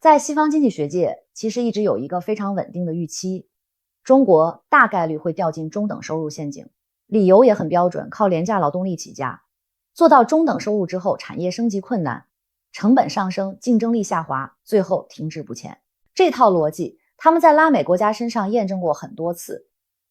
在西方经济学界，其实一直有一个非常稳定的预期，中国大概率会掉进中等收入陷阱。理由也很标准，靠廉价劳动力起家，做到中等收入之后，产业升级困难，成本上升，竞争力下滑，最后停滞不前。这套逻辑，他们在拉美国家身上验证过很多次，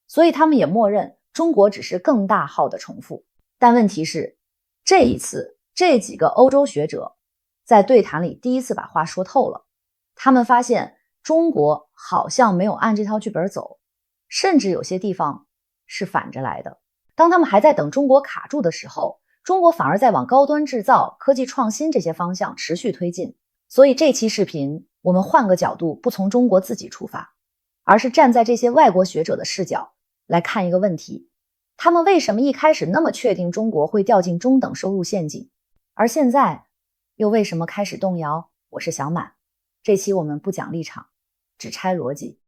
所以他们也默认中国只是更大号的重复。但问题是，这一次这几个欧洲学者在对谈里第一次把话说透了。他们发现中国好像没有按这套剧本走，甚至有些地方是反着来的。当他们还在等中国卡住的时候，中国反而在往高端制造、科技创新这些方向持续推进。所以这期视频我们换个角度，不从中国自己出发，而是站在这些外国学者的视角来看一个问题：他们为什么一开始那么确定中国会掉进中等收入陷阱，而现在又为什么开始动摇？我是小满，这期我们不讲立场，只拆逻辑。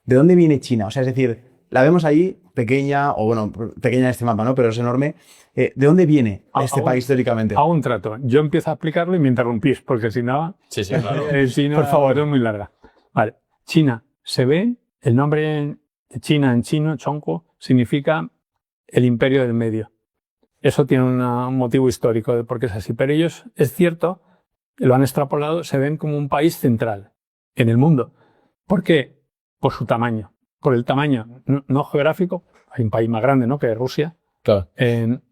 ¿De dónde viene China? O sea, es decir, la vemos ahí pequeña, o bueno, pequeña en este mapa, ¿no? Pero es enorme. ¿De dónde viene este país históricamente? A un trato. Yo empiezo a explicarlo y me interrumpís, porque si no, Sí, claro. Si no, Por favor. es muy larga. Vale. China. Se ve, el nombre de China en chino, Chongguo, significa el imperio del medio. Eso tiene un motivo histórico de por qué es así. Pero ellos, es cierto, lo han extrapolado, se ven como un país central en el mundo. ¿Por qué? Por su tamaño. Por el tamaño no geográfico, hay un país más grande, ¿no?, que Rusia, Claro. en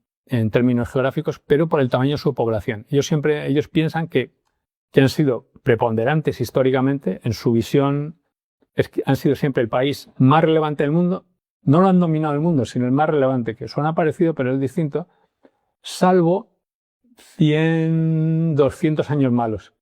términos geográficos, pero por el tamaño de su población. Ellos piensan que han sido preponderantes históricamente en su visión, han sido siempre el país más relevante del mundo. No lo han dominado el mundo, sino el más relevante, que suena parecido, pero es distinto, salvo 100, 200 años malos,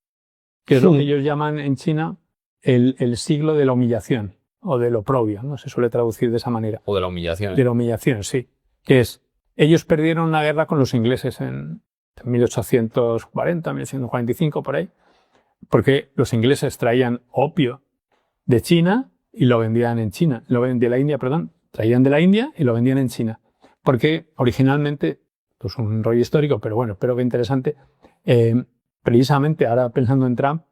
que es lo que ellos llaman en China el siglo de la humillación o del oprobio, ¿no? Se suele traducir de esa manera. O de la humillación. De la humillación, sí. Que es, ellos perdieron una guerra con los ingleses en 1840, 1845, por ahí, porque los ingleses traían opio de China y lo vendían en China, de la India, perdón, traían de la India y lo vendían en China. Porque originalmente, pues un rollo histórico, pero bueno, espero que interesante, precisamente ahora pensando en Trump,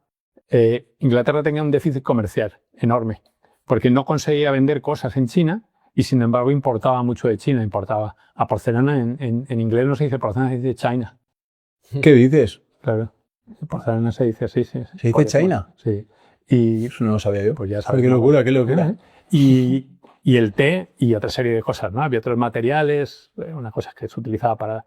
Inglaterra tenía un déficit comercial enorme, porque no conseguía vender cosas en China y sin embargo importaba mucho de China, importaba a porcelana, en inglés no se dice porcelana, se dice China. ¿Qué dices? Claro, porcelana se dice así. ¿Se dice China? Sí. Y eso no lo sabía yo. Pues ya sabes. Qué locura, qué locura. Y el té y otra serie de cosas, ¿no? Había otros materiales, una cosa que se utilizaba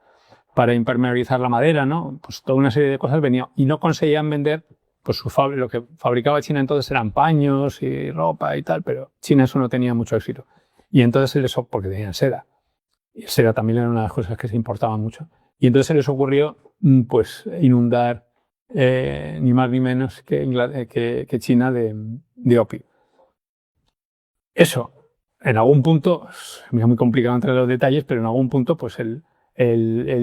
para impermeabilizar la madera, ¿no? Pues toda una serie de cosas venía y no conseguían vender. Pues lo que fabricaba China entonces eran paños y ropa y tal, pero China eso no tenía mucho éxito. Y entonces se les, porque tenían seda. Y seda también era una de las cosas que se importaban mucho. Y entonces se les ocurrió, pues, inundar ni más ni menos que China de opio. Eso, en algún punto, es muy complicado entrar en los detalles, pero en algún punto, pues el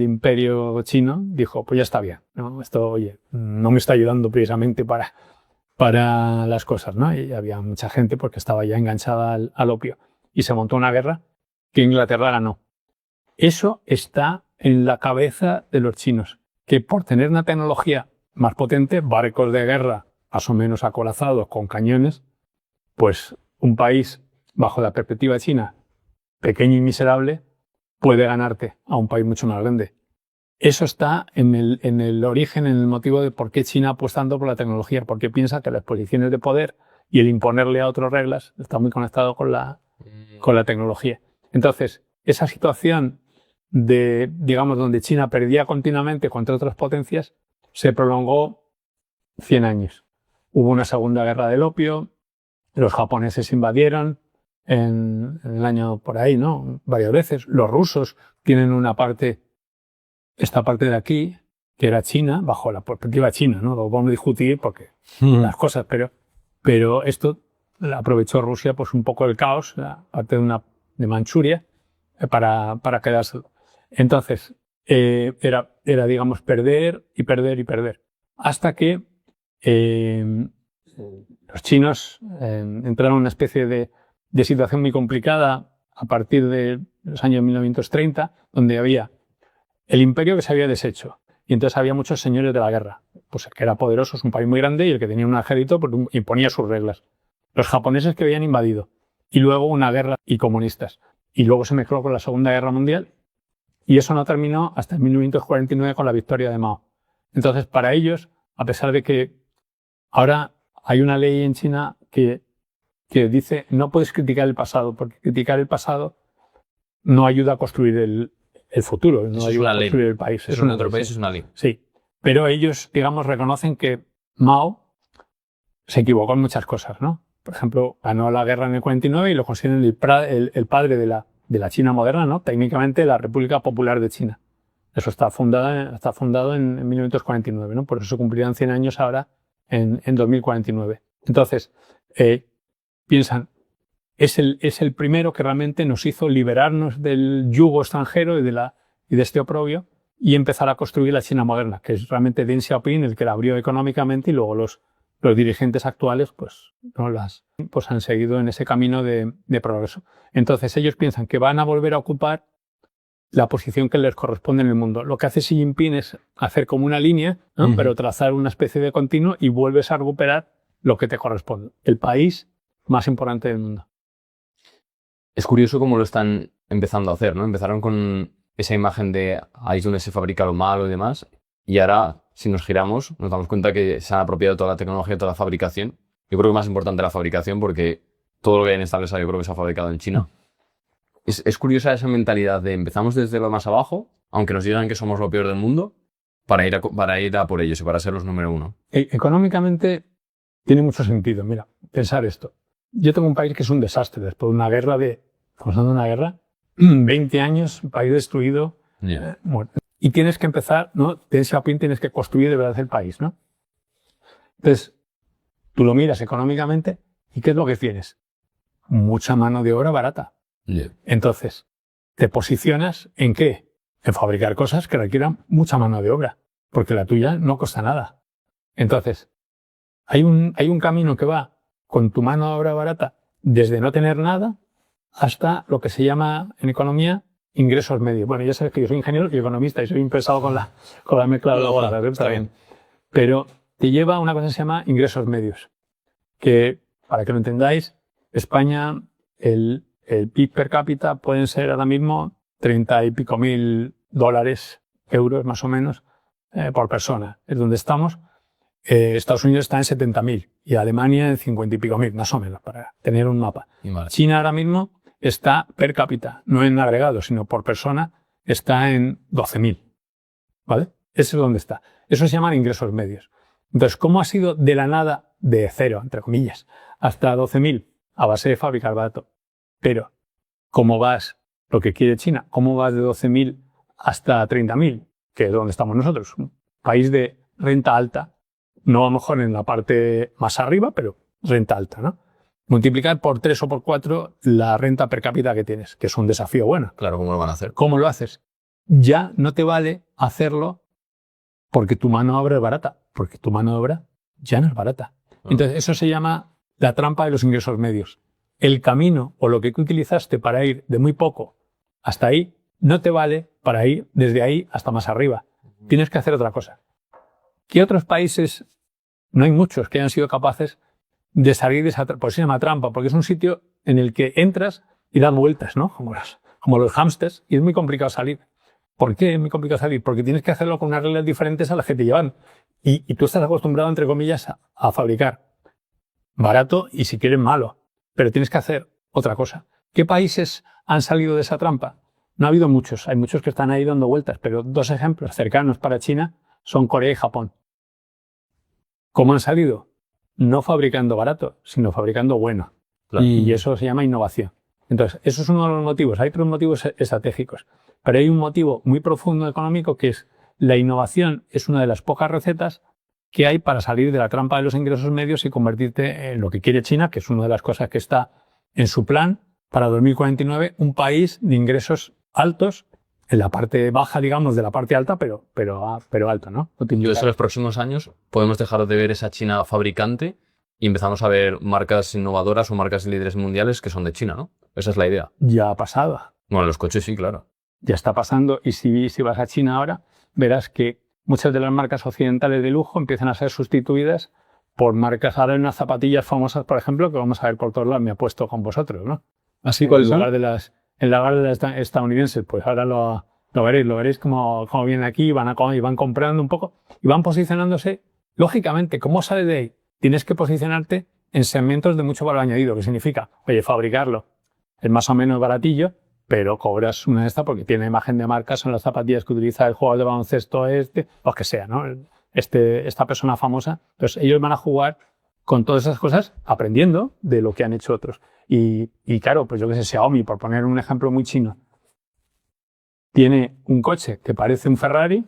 imperio chino dijo, pues ya está bien, ¿no? Esto, oye, no me está ayudando precisamente para las cosas, ¿no? Y había mucha gente porque estaba ya enganchada al opio. Y se montó una guerra que Inglaterra ganó. Eso está en la cabeza de los chinos, que por tener una tecnología más potente, barcos de guerra más o menos acorazados con cañones, pues un país, bajo la perspectiva china, pequeño y miserable, puede ganarte a un país mucho más grande. Eso está en el origen, en el motivo de por qué China apostando por la tecnología, porque piensa que las posiciones de poder y el imponerle a otras reglas está muy conectado con la tecnología. Entonces, esa situación de, digamos, donde China perdía continuamente contra otras potencias, se prolongó 100 años. Hubo una segunda guerra del opio, los japoneses invadieron en el año por ahí, ¿no? Varias veces. Los rusos tienen una parte, esta parte de aquí, que era China, bajo la perspectiva china, ¿no? Lo vamos a discutir porque las cosas, pero esto aprovechó Rusia, pues un poco el caos, la parte de Manchuria, para quedarse. Entonces, era, digamos, perder y perder y perder. Hasta que los chinos entraron en una especie de situación muy complicada a partir de los años 1930, donde había el imperio que se había deshecho y entonces había muchos señores de la guerra. Pues el que era poderoso es un país muy grande y el que tenía un ejército pues, imponía sus reglas. Los japoneses que habían invadido y luego una guerra y comunistas. Y luego se mezcló con la Segunda Guerra Mundial y eso no terminó hasta 1949 con la victoria de Mao. Entonces, para ellos, a pesar de que ahora hay una ley en China que dice no puedes criticar el pasado, porque criticar el pasado no ayuda a construir el futuro, no ayuda a construir el país. Es un otro país, es una ley. Sí, pero ellos, digamos, reconocen que Mao se equivocó en muchas cosas, ¿no? Por ejemplo, ganó la guerra en el 49 y lo consideran el padre de la China moderna, ¿no? Técnicamente la República Popular de China. Eso está fundado en 1949, ¿no? Por eso se cumplirán 100 años ahora en 2049. Entonces, piensan, es el primero que realmente nos hizo liberarnos del yugo extranjero y de este oprobio y empezar a construir la China moderna, que es realmente Deng Xiaoping el que la abrió económicamente y luego los dirigentes actuales pues han seguido en ese camino de progreso. Entonces ellos piensan que van a volver a ocupar la posición que les corresponde en el mundo. Lo que hace Xi Jinping es hacer como una línea, ¿no? Pero trazar una especie de continuo y vuelves a recuperar lo que te corresponde. El país más importante del mundo. Es curioso cómo lo están empezando a hacer, ¿no? Empezaron con esa imagen de ahí es donde se fabrica lo malo y demás, y ahora, si nos giramos, nos damos cuenta que se han apropiado toda la tecnología, toda la fabricación. Yo creo que más importante la fabricación porque todo lo que hay en esta mesa yo creo que se ha fabricado en China. Es curiosa esa mentalidad de empezamos desde lo más abajo, aunque nos digan que somos lo peor del mundo, para ir a por ellos y para ser los número uno. Económicamente tiene mucho sentido. Mira, pensar esto. Yo tengo un país que es un desastre después de una guerra estamos hablando de una guerra, 20 años, país destruido, muerto. Y tienes que empezar, ¿no? Deng Xiaoping tienes que construir de verdad el país, ¿no? Entonces, tú lo miras económicamente y ¿qué es lo que tienes? Mucha mano de obra barata. Entonces, te posicionas ¿en qué? En fabricar cosas que requieran mucha mano de obra, porque la tuya no cuesta nada. Entonces, hay un camino que va con tu mano de obra barata desde no tener nada hasta lo que se llama en economía ingresos medios. Bueno, ya sabes que yo soy ingeniero y economista y soy un pesado con la mezcla de las está bien. Pero te lleva a una cosa que se llama ingresos medios, que, para que lo entendáis, España, el PIB per cápita pueden ser ahora mismo 30 y pico mil dólares, euros más o menos, por persona. Es donde estamos. Estados Unidos está en 70.000 y Alemania en 50 y pico mil, más o menos, para tener un mapa. Vale. China ahora mismo está per cápita, no en agregado, sino por persona, está en 12.000. ¿Vale? Ese es donde está. Eso se llaman ingresos medios. Entonces, ¿cómo ha sido de la nada, de cero, entre comillas, hasta 12.000? A base de fabricar barato. Pero, ¿cómo vas, lo que quiere China, cómo vas de 12.000 hasta 30.000? Que es donde estamos nosotros. Un país de renta alta. No a lo mejor en la parte más arriba, pero renta alta, ¿no? Multiplicar por 3 o por 4 la renta per cápita que tienes, que es un desafío bueno. Claro, ¿cómo lo van a hacer? ¿Cómo lo haces? Ya no te vale hacerlo porque tu mano de obra es barata, porque tu mano de obra ya no es barata. Entonces, eso se llama la trampa de los ingresos medios. El camino o lo que tú utilizaste para ir de muy poco hasta ahí no te vale para ir desde ahí hasta más arriba. Tienes que hacer otra cosa. ¿Qué otros países? No hay muchos que hayan sido capaces de salir de esa trampa. Por eso se llama trampa, porque es un sitio en el que entras y das vueltas, ¿no? Como los hámsters, y es muy complicado salir. ¿Por qué es muy complicado salir? Porque tienes que hacerlo con unas reglas diferentes a las que te llevan. Y tú estás acostumbrado, entre comillas, a fabricar barato y si quieres malo. Pero tienes que hacer otra cosa. ¿Qué países han salido de esa trampa? No ha habido muchos. Hay muchos que están ahí dando vueltas, pero dos ejemplos cercanos para China son Corea y Japón. ¿Cómo han salido? No fabricando barato, sino fabricando bueno. Claro. Y eso se llama innovación. Entonces, eso es uno de los motivos. Hay otros motivos estratégicos. Pero hay un motivo muy profundo económico que es la innovación es una de las pocas recetas que hay para salir de la trampa de los ingresos medios y convertirte en lo que quiere China, que es una de las cosas que está en su plan para 2049, un país de ingresos altos, en la parte baja, digamos, de la parte alta, pero alto, ¿no? Entonces, en los próximos años podemos dejar de ver esa China fabricante y empezamos a ver marcas innovadoras o marcas líderes mundiales que son de China, ¿no? Esa es la idea. Ya ha pasado. Bueno, los coches sí, claro. Ya está pasando y si vas a China ahora, verás que muchas de las marcas occidentales de lujo empiezan a ser sustituidas por marcas. Ahora hay unas zapatillas famosas, por ejemplo, que vamos a ver por todos lados, me apuesto con vosotros, ¿no? ¿Así cuáles En son? lugar de las estadounidenses, pues ahora lo veréis como vienen aquí y van comprando un poco y van posicionándose. Lógicamente, ¿cómo sale de ahí? Tienes que posicionarte en segmentos de mucho valor añadido, que significa, oye, fabricarlo es más o menos baratillo, pero cobras una de estas porque tiene imagen de marca, son las zapatillas que utiliza el jugador de baloncesto o que sea, ¿no? Esta persona famosa. Entonces ellos van a jugar con todas esas cosas aprendiendo de lo que han hecho otros. Y claro, pues yo que sé, Xiaomi, por poner un ejemplo muy chino, tiene un coche que parece un Ferrari,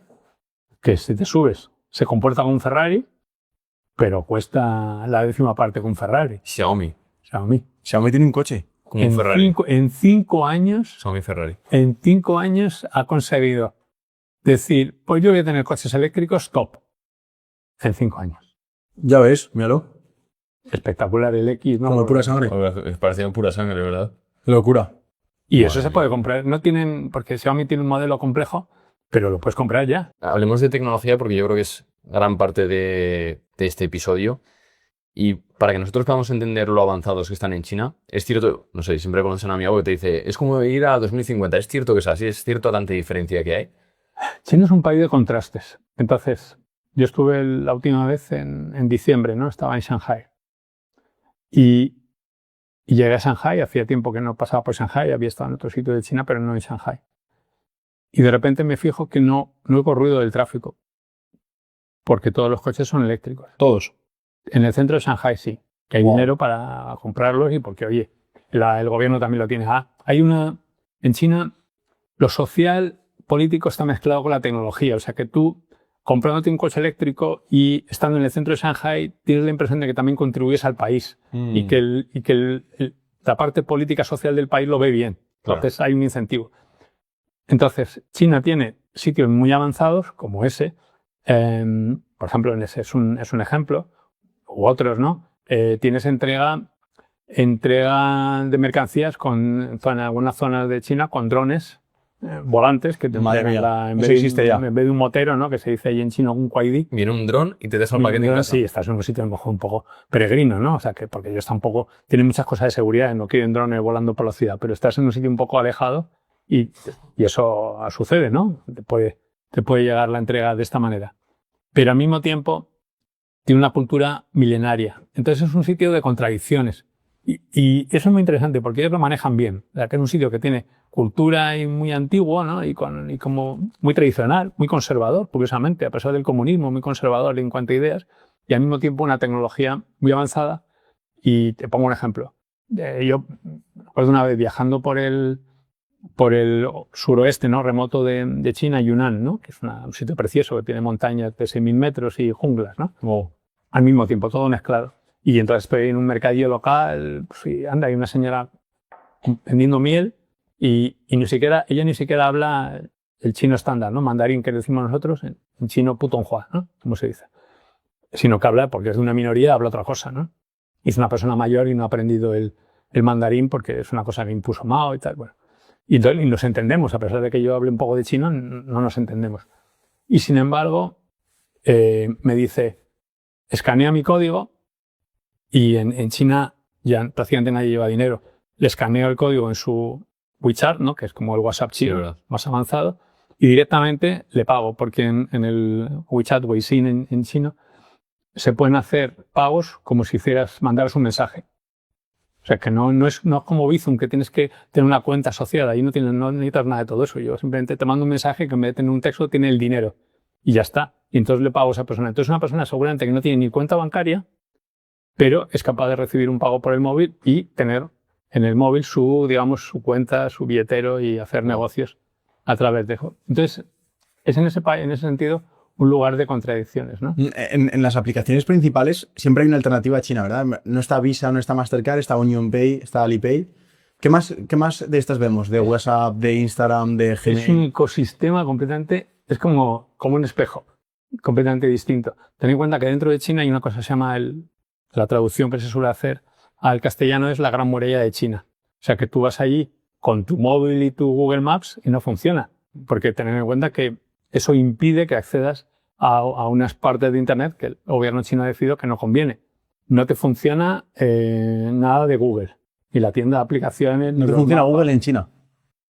que si te subes se comporta como un Ferrari, pero cuesta la 10ª parte que un Ferrari. Xiaomi. Xiaomi tiene un coche. Como un Ferrari. En 5 años, Xiaomi Ferrari. en 5 años ha conseguido decir, pues yo voy a tener coches eléctricos top. En 5 años. Ya ves, míralo. Espectacular el X, ¿no? Como pura sangre. Parecía pura sangre, ¿verdad? Locura. Y eso Madre se puede comprar. No tienen, porque Xiaomi tiene un modelo complejo, pero lo puedes comprar ya. Hablemos de tecnología porque yo creo que es gran parte de este episodio. Y para que nosotros podamos entender lo avanzados que están en China, es cierto, no sé, siempre conoces a un amigo que te dice, es como ir a 2050. ¿Es cierto que es así? ¿Es cierto tanta diferencia que hay? China es un país de contrastes. Entonces, yo estuve la última vez en diciembre, ¿no? Estaba en Shanghai. Y llegué a Shanghai, hacía tiempo que no pasaba por Shanghai, había estado en otro sitio de China, pero no en Shanghai. Y de repente me fijo que no oigo ruido del tráfico, porque todos los coches son eléctricos. Todos. En el centro de Shanghai sí, que hay dinero para comprarlos y porque, oye, el gobierno también lo tiene. En China, lo social político está mezclado con la tecnología, o sea que tú, comprándote un coche eléctrico y estando en el centro de Shanghai, tienes la impresión de que también contribuyes al país y que la parte política social del país lo ve bien. Entonces hay un incentivo. Entonces, China tiene sitios muy avanzados como ese. Por ejemplo, en ese es un ejemplo, u otros, ¿no? Tienes entrega de mercancías en algunas zonas de China con drones volantes que te entregan en vez de un motero, ¿no? Que se dice ahí en chino un kuaidi. Viene un dron y te deja el paquete en casa. Sí, estás en un sitio a lo mejor un poco peregrino, ¿no? O sea, que porque ellos tampoco tienen muchas cosas de seguridad, no quieren drones volando por la ciudad, pero estás en un sitio un poco alejado y eso sucede, ¿no? Te puede llegar la entrega de esta manera. Pero al mismo tiempo tiene una cultura milenaria. Entonces es un sitio de contradicciones. Y eso es muy interesante porque ellos lo manejan bien. O sea, que es un sitio que tiene cultura y muy antiguo, ¿no? y como muy tradicional, muy conservador, curiosamente, a pesar del comunismo, muy conservador en cuanto a ideas, y al mismo tiempo una tecnología muy avanzada. Y te pongo un ejemplo. Yo recuerdo una vez viajando por el suroeste, ¿no? Remoto de China, Yunnan, ¿no? Que es un sitio precioso que tiene montañas de 6.000 metros y junglas, ¿no? Al mismo tiempo, todo mezclado. Y entonces estoy en un mercadillo local, pues, y anda, hay una señora vendiendo miel y ella ni siquiera habla el chino estándar, ¿no? Mandarín que decimos nosotros, en chino putonghua, ¿no? Como se dice. Sino que habla, porque es de una minoría, habla otra cosa, ¿no? Y es una persona mayor y no ha aprendido el mandarín porque es una cosa que impuso Mao y tal, bueno. Y nos entendemos, a pesar de que yo hable un poco de chino, no nos entendemos. Y sin embargo, me dice, escanea mi código. Y en China ya prácticamente nadie lleva dinero. Le escaneo el código en su WeChat, ¿no? Que es como el WhatsApp chino, más avanzado, y directamente le pago, porque en el WeChat, Weixin en chino, se pueden hacer pagos como si mandaras un mensaje. O sea, que no es como Bizum, que tienes que tener una cuenta asociada. Ahí no necesitas nada de todo eso. Yo simplemente te mando un mensaje que en vez de tener un texto tiene el dinero. Y ya está. Y entonces le pago a esa persona. Entonces una persona seguramente que no tiene ni cuenta bancaria, pero es capaz de recibir un pago por el móvil y tener en el móvil su cuenta, su billetero y hacer negocios a través de eso. Entonces, es en ese sentido un lugar de contradicciones, ¿no? En las aplicaciones principales siempre hay una alternativa a China, ¿verdad? No está Visa, no está Mastercard, está UnionPay, está Alipay. ¿Qué más de estas vemos? ¿De WhatsApp, de Instagram, de Gmail? Es un ecosistema completamente, es como un espejo, completamente distinto. Ten en cuenta que dentro de China hay una cosa que se llama la traducción que se suele hacer al castellano es la Gran Muralla de China. O sea que tú vas allí con tu móvil y tu Google Maps y no funciona. Porque tener en cuenta que eso impide que accedas a unas partes de Internet que el gobierno chino ha decidido que no conviene. No te funciona nada de Google. Y la tienda de aplicaciones... No te funciona Google en China.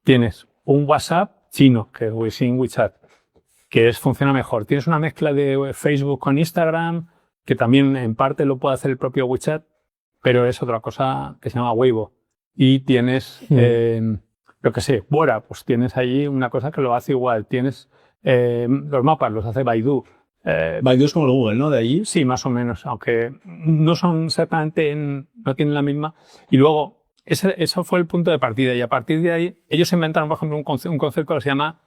Tienes un WhatsApp chino, que es Weixin WeChat, que funciona mejor. Tienes una mezcla de Facebook con Instagram, que también en parte lo puede hacer el propio WeChat, pero es otra cosa que se llama Weibo. Y tienes, lo que sé, Bora, pues tienes allí una cosa que lo hace igual. Tienes los mapas, los hace Baidu. Baidu es como el Google, ¿no? De allí. Sí, más o menos, aunque no son exactamente, no tienen la misma. Y luego, eso fue el punto de partida. Y a partir de ahí, ellos inventaron, por ejemplo, un concepto que se llama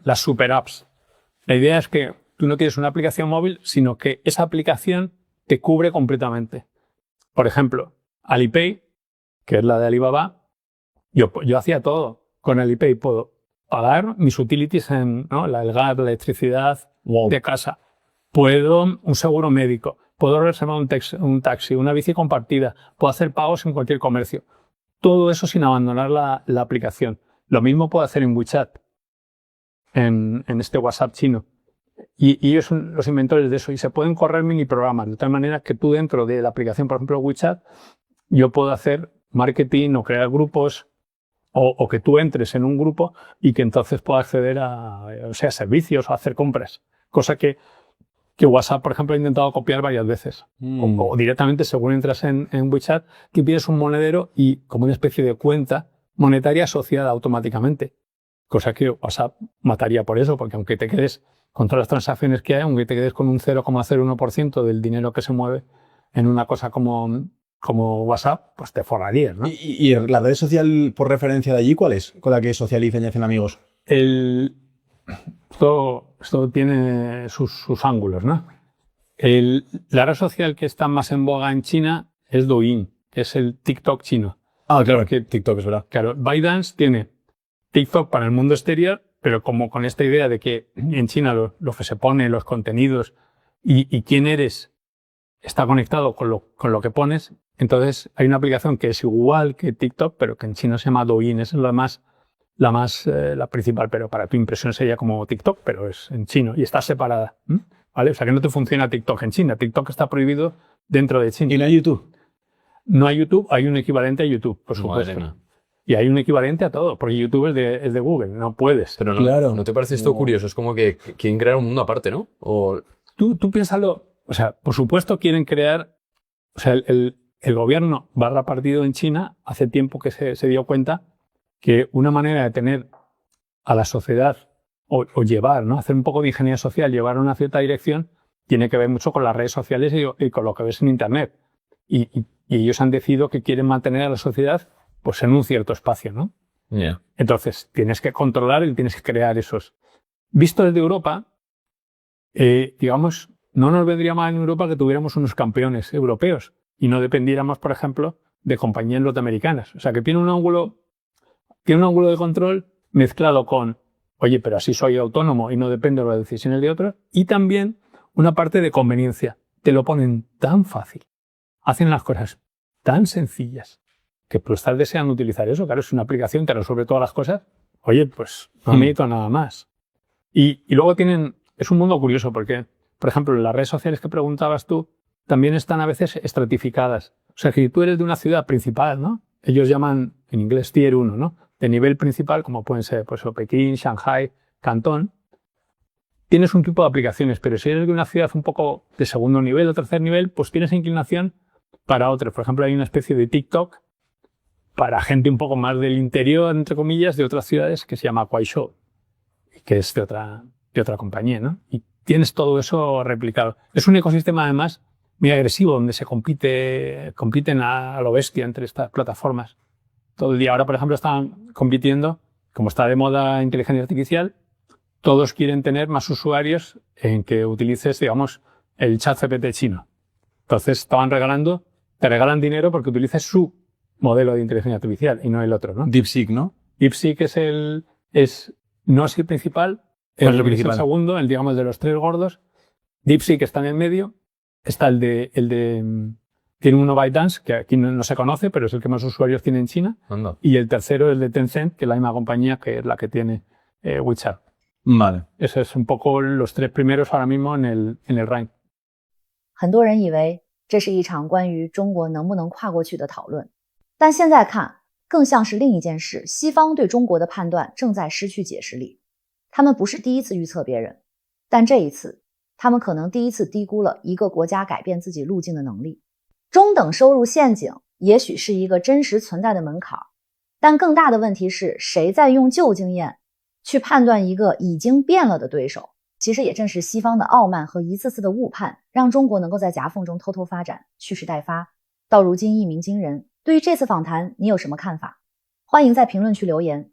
las super apps. La idea es que tú no tienes una aplicación móvil, sino que esa aplicación te cubre completamente. Por ejemplo, Alipay, que es la de Alibaba, yo hacía todo. Con Alipay puedo pagar mis utilities ¿no? El gas, la electricidad de casa. Puedo un seguro médico. Puedo reservar un taxi, una bici compartida. Puedo hacer pagos en cualquier comercio. Todo eso sin abandonar la aplicación. Lo mismo puedo hacer en WeChat, en este WhatsApp chino. Y ellos son los inventores de eso. Y se pueden correr mini programas. De tal manera que tú dentro de la aplicación, por ejemplo, WeChat, yo puedo hacer marketing o crear grupos o que tú entres en un grupo y que entonces puedas acceder a servicios o hacer compras. Cosa que WhatsApp, por ejemplo, ha intentado copiar varias veces. O directamente, según entras en WeChat, que pides un monedero y como una especie de cuenta monetaria asociada automáticamente. Cosa que WhatsApp mataría por eso, porque aunque te quedes con todas las transacciones que hay, aunque te quedes con un 0,01% del dinero que se mueve en una cosa como WhatsApp, pues te forrarías, ¿no? ¿Y la red social por referencia de allí cuál es? Con la que socializan y hacen amigos. Esto tiene sus ángulos, ¿no? La red social que está más en boga en China es Douyin, que es el TikTok chino. Ah, claro, que TikTok es verdad. Claro, ByteDance tiene TikTok para el mundo exterior, pero como con esta idea de que en China lo que se pone, los contenidos y quién eres está conectado con lo que pones, entonces hay una aplicación que es igual que TikTok, pero que en chino se llama Douyin, es la principal, pero para tu impresión sería como TikTok, pero es en chino y está separada, ¿vale? O sea que no te funciona TikTok en China. TikTok está prohibido dentro de China. ¿Y no hay YouTube? No hay YouTube, hay un equivalente a YouTube, por supuesto. Y hay un equivalente a todo, porque YouTube es de Google, no puedes. Pero ¿no te parece esto curioso? Es como que quieren crear un mundo aparte, ¿no? O... Tú piénsalo, o sea, por supuesto quieren crear, o sea, el gobierno partido en China hace tiempo que se dio cuenta que una manera de tener a la sociedad o llevar, ¿no? Hacer un poco de ingeniería social, llevar a una cierta dirección, tiene que ver mucho con las redes sociales y con lo que ves en Internet. Y ellos han decidido que quieren mantener a la sociedad pues en un cierto espacio, ¿no? Yeah. Entonces, tienes que controlar y tienes que crear esos. Visto desde Europa, digamos, no nos vendría mal en Europa que tuviéramos unos campeones europeos y no dependiéramos, por ejemplo, de compañías norteamericanas. O sea, que tiene un ángulo de control mezclado con, oye, pero así soy autónomo y no dependo de las decisiones de otros, y también una parte de conveniencia. Te lo ponen tan fácil, hacen las cosas tan sencillas, que tú estás deseando utilizar eso. Claro, es una aplicación, te resuelve todas las cosas. Oye, pues no necesito nada más. Y luego es un mundo curioso porque, por ejemplo, en las redes sociales que preguntabas tú, también están a veces estratificadas. O sea, que si tú eres de una ciudad principal, ¿no? Ellos llaman en inglés Tier 1, ¿no? De nivel principal, como pueden ser pues, Pekín, Shanghai, Cantón, tienes un tipo de aplicaciones, pero si eres de una ciudad un poco de segundo nivel o tercer nivel, pues tienes inclinación para otros. Por ejemplo, hay una especie de TikTok para gente un poco más del interior, entre comillas, de otras ciudades que se llama Kuaishou, que es de otra compañía, ¿no? Y tienes todo eso replicado. Es un ecosistema, además, muy agresivo, donde se compiten a lo bestia entre estas plataformas. Todo el día. Ahora, por ejemplo, están compitiendo, como está de moda inteligencia artificial, todos quieren tener más usuarios en que utilices, digamos, el chat GPT chino. Entonces, te regalan dinero porque utilices su modelo de inteligencia artificial y no el otro, ¿no? DeepSeek, ¿no? DeepSeek no es el principal, es el segundo, digamos, de los tres gordos. DeepSeek está en el medio, está tiene uno ByteDance, que aquí no se conoce, pero es el que más usuarios tiene en China. Anda. Y el tercero es el de Tencent, que es la misma compañía que es la que tiene WeChat. Vale. Esos es un poco los 3 primeros ahora mismo en el ranking. 很多人以为这是一场关于中国能不能跨过去的讨论，但现在看，更像是另一件事。西方对中国的判断正在失去解释力。他们不是第一次预测别人，但这一次，他们可能第一次低估了一个国家改变自己路径的能力。中等收入陷阱也许是一个真实存在的门槛，但更大的问题是，谁在用旧经验去判断一个已经变了的对手。其实也正是西方的傲慢和一次次的误判，让中国能够在夹缝中偷偷发展，蓄势待发，到如今一鸣惊人。对于这次访谈，你有什么看法？欢迎在评论区留言。